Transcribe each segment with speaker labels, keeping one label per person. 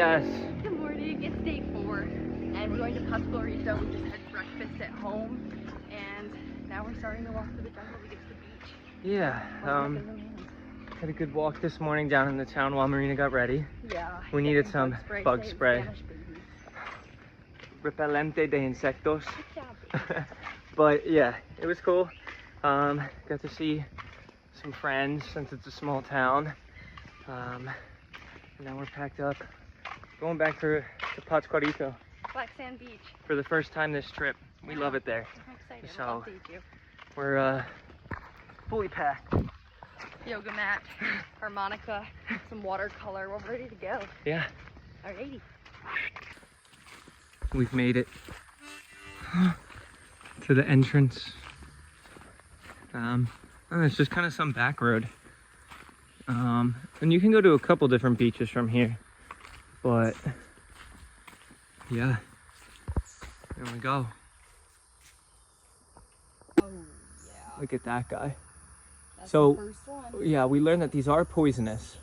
Speaker 1: Yes.
Speaker 2: Good morning. It's day 4, and we're going to Mojito. We just had breakfast at home, and now we're starting to walk through the jungle to get to the beach.
Speaker 1: Yeah. Had a good walk this morning down in the town while Marina got ready.
Speaker 2: Yeah.
Speaker 1: We needed some bug spray. Repellente de insectos. But yeah, it was cool. Got to see some friends since it's a small town. Now we're packed up, going back to Pátzcuaro.
Speaker 2: Black Sand Beach.
Speaker 1: For the first time this trip. We love it there.
Speaker 2: I'm excited.
Speaker 1: So
Speaker 2: We'll update you.
Speaker 1: we're fully packed.
Speaker 2: Yoga mat, harmonica, some watercolor. We're ready to go.
Speaker 1: Yeah.
Speaker 2: Alrighty.
Speaker 1: We've made it to the entrance. It's just kind of some back road. And you can go to a couple different beaches from here, but yeah, there we go.
Speaker 2: Oh yeah.
Speaker 1: Look at that guy.
Speaker 2: That's
Speaker 1: So
Speaker 2: the first one.
Speaker 1: yeah, we learned that these are poisonous,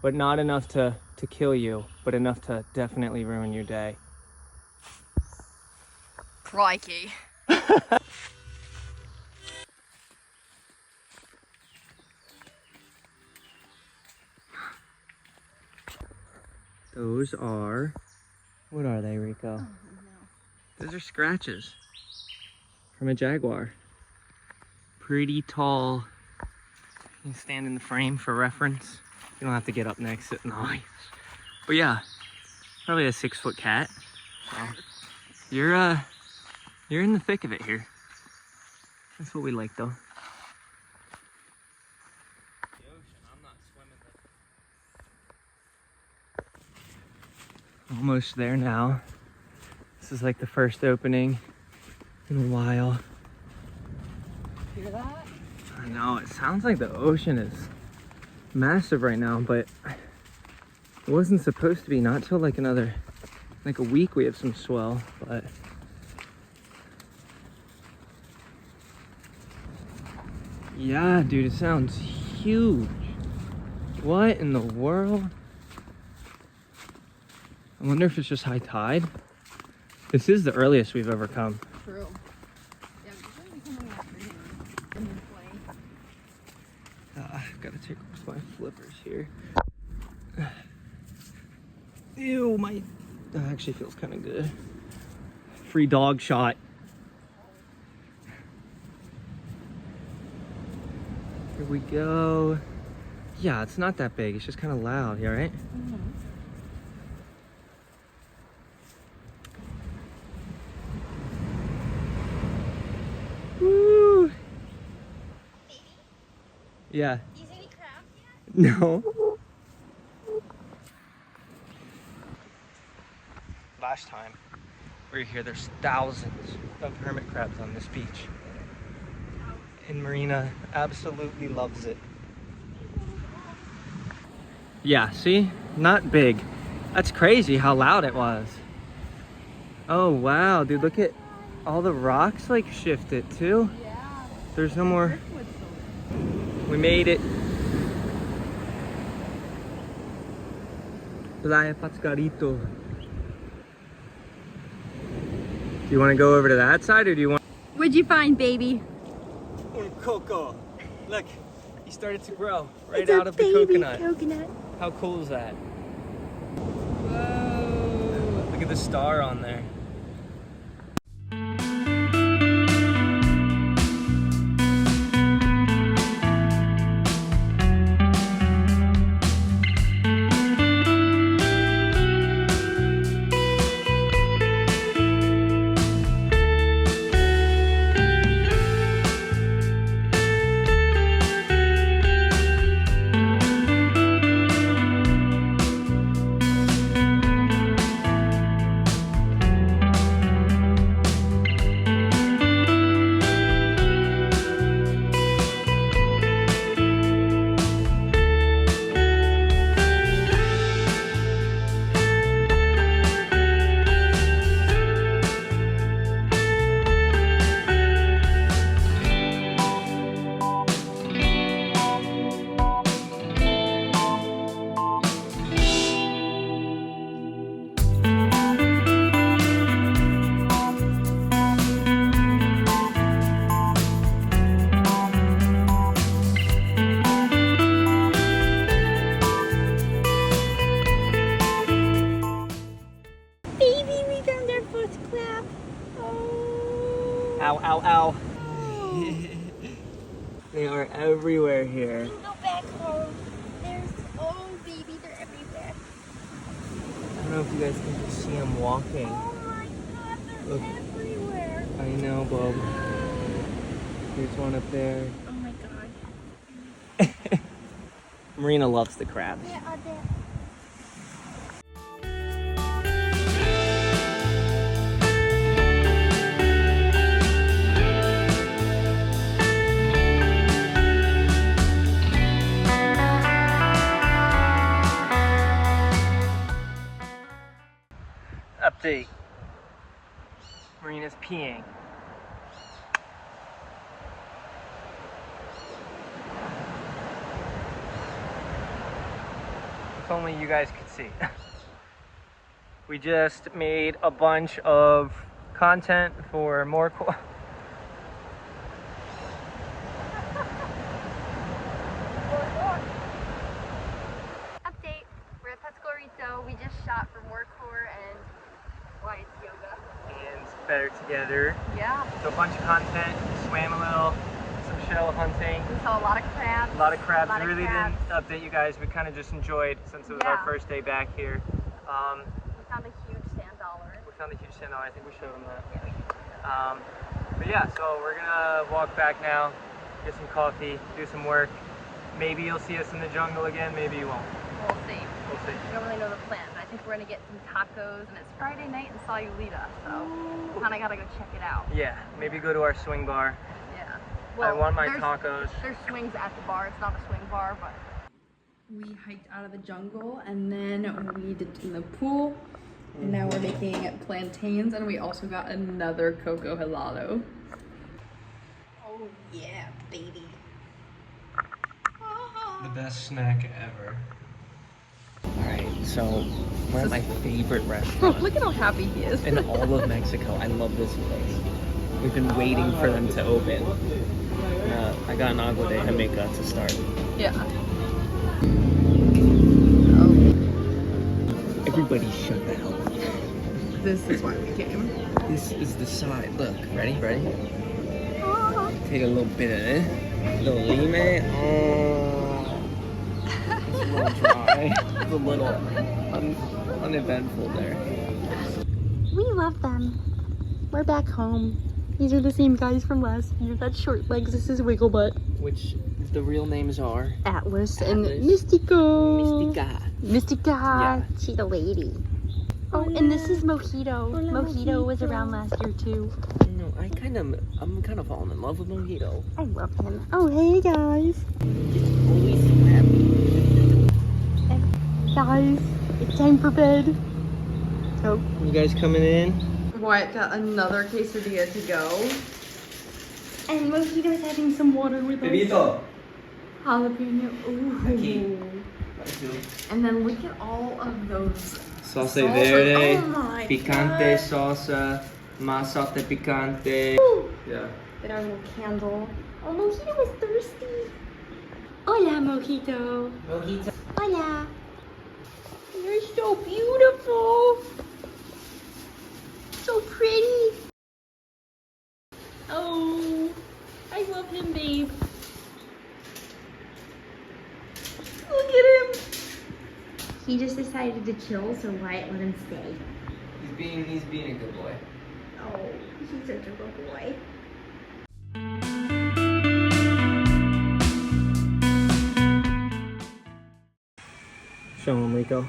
Speaker 1: but not enough to kill you, but enough to definitely ruin your day.
Speaker 2: Crikey.
Speaker 1: Those are, what are they, Rico?
Speaker 2: Oh, no.
Speaker 1: Those are scratches from a jaguar. Pretty tall. You can stand in the frame for reference. You don't have to get up next to it. Nice. But yeah, probably a 6-foot cat. So you're in the thick of it here. That's what we like though. The ocean, I'm not swimming. Almost there now. This is like the first opening in a while.
Speaker 2: Hear that?
Speaker 1: I know, it sounds like the ocean is massive right now, but it wasn't supposed to be. Not till like a week we have some swell, but yeah, dude, it sounds huge. What in the world? I wonder if it's just high tide. This is the earliest we've ever come.
Speaker 2: True. Yeah, usually we come in the afternoon in this way.
Speaker 1: I've got to take off my flippers here. Ew, that actually feels kind of good. Free dog shot. Here we go. Yeah, it's not that big. It's just kind of loud. You all right?
Speaker 2: Mm-hmm.
Speaker 1: Woo! Yeah.
Speaker 2: Do you see any crabs yet?
Speaker 1: No. Last time we were here, there's thousands of hermit crabs on this beach. And Marina absolutely loves it. Yeah, see? Not big. That's crazy how loud it was. Oh wow, dude, look at all the rocks like shifted too.
Speaker 2: Yeah.
Speaker 1: There's no more. We made it. Playa Pátzcuaro. Do you want to go over to that side, or do you want?
Speaker 2: What'd you find, baby?
Speaker 1: Un coco. Look, he started to grow right
Speaker 2: It's
Speaker 1: out
Speaker 2: a
Speaker 1: of the
Speaker 2: baby
Speaker 1: coconut. How cool is that? Whoa! Look at the star on there. Ow, ow, ow. They are everywhere here.
Speaker 2: Go back home. There's, oh baby, they're everywhere.
Speaker 1: I don't know if you guys can just see them walking.
Speaker 2: Oh my god, they're
Speaker 1: Look.
Speaker 2: everywhere.
Speaker 1: I know, Bob. There's one up there.
Speaker 2: Oh my god.
Speaker 1: Marina loves the crabs.
Speaker 2: Where are they?
Speaker 1: Update. Marina's peeing. If only you guys could see. We just made a bunch of content for more
Speaker 2: Update. We're at Pescorito. We just shot for more core and Wyatt's yoga.
Speaker 1: and Better Together.
Speaker 2: Yeah.
Speaker 1: So a bunch of content, swam a little, some shell hunting.
Speaker 2: We saw a lot of crabs.
Speaker 1: A lot of crabs.
Speaker 2: A lot
Speaker 1: We
Speaker 2: of
Speaker 1: really
Speaker 2: crabs.
Speaker 1: didn't update you guys. We kind of just enjoyed since it was our
Speaker 2: Yeah.
Speaker 1: first day back here.
Speaker 2: We found a huge sand dollar.
Speaker 1: We found a huge sand dollar. I think we showed them that.
Speaker 2: Yeah, we did.
Speaker 1: But yeah, so we're gonna walk back now, get some coffee, do some work. Maybe you'll see us in the jungle again. Maybe you won't.
Speaker 2: We'll see.
Speaker 1: We'll see.
Speaker 2: We don't really know the plan, but I think we're gonna get some tacos, and it's Friday night in Sayulita, so we kind of gotta go check it out.
Speaker 1: Yeah, maybe go to our swing bar.
Speaker 2: Yeah.
Speaker 1: I want my
Speaker 2: there's-
Speaker 1: tacos.
Speaker 2: There's swings at the bar. It's not a swing bar, but we hiked out of the jungle, and then we dipped in the pool, and now we're making plantains, and we also got another coco helado. Oh yeah, baby.
Speaker 1: The best snack ever. Alright, so we're at my favorite restaurant
Speaker 2: Look at how happy he is.
Speaker 1: in all of Mexico. I love this place. We've been waiting for them to open. I got an agua de Jamaica to start.
Speaker 2: Yeah.
Speaker 1: Everybody shut the hell up.
Speaker 2: This is why we came.
Speaker 1: This is the side. Look, ready? Ready? Take a little bit of it. A little lime. Oh. It's a little dry. It's a little uneventful there.
Speaker 2: We love them. We're back home. These are the same guys from last year. That's Short Legs. This is Wigglebutt.
Speaker 1: Which the real names are
Speaker 2: Atlas and
Speaker 1: Atlas.
Speaker 2: Mystico.
Speaker 1: Mystica.
Speaker 2: Mystica.
Speaker 1: Yeah.
Speaker 2: She's a lady. Oh, and this is Mojito. Mojito was around last year too.
Speaker 1: No, I'm kind of falling in love with Mojito.
Speaker 2: I love him. Oh, hey guys.
Speaker 1: Always so happy.
Speaker 2: Guys, it's time for bed. Oh.
Speaker 1: You guys coming in?
Speaker 2: Wyatt got another quesadilla to go. And Mojito's having some water with us.
Speaker 1: Bebito.
Speaker 2: Jalapeno. Ooh.
Speaker 1: Aquí.
Speaker 2: And then look at all of those.
Speaker 1: Salsa
Speaker 2: Salsa.
Speaker 1: verde,
Speaker 2: Oh my
Speaker 1: picante
Speaker 2: God.
Speaker 1: salsa, más salsa picante.
Speaker 2: Woo.
Speaker 1: Yeah.
Speaker 2: With our little candle. Oh, Mojito was thirsty. Hola, Mojito.
Speaker 1: Mojito.
Speaker 2: Hola. You're so beautiful. So pretty. Oh, I love him, babe. Look at him. He just decided to chill, so Wyatt let him stay.
Speaker 1: He's being a good boy.
Speaker 2: Oh, he's such a good boy.
Speaker 1: Show him, Rico.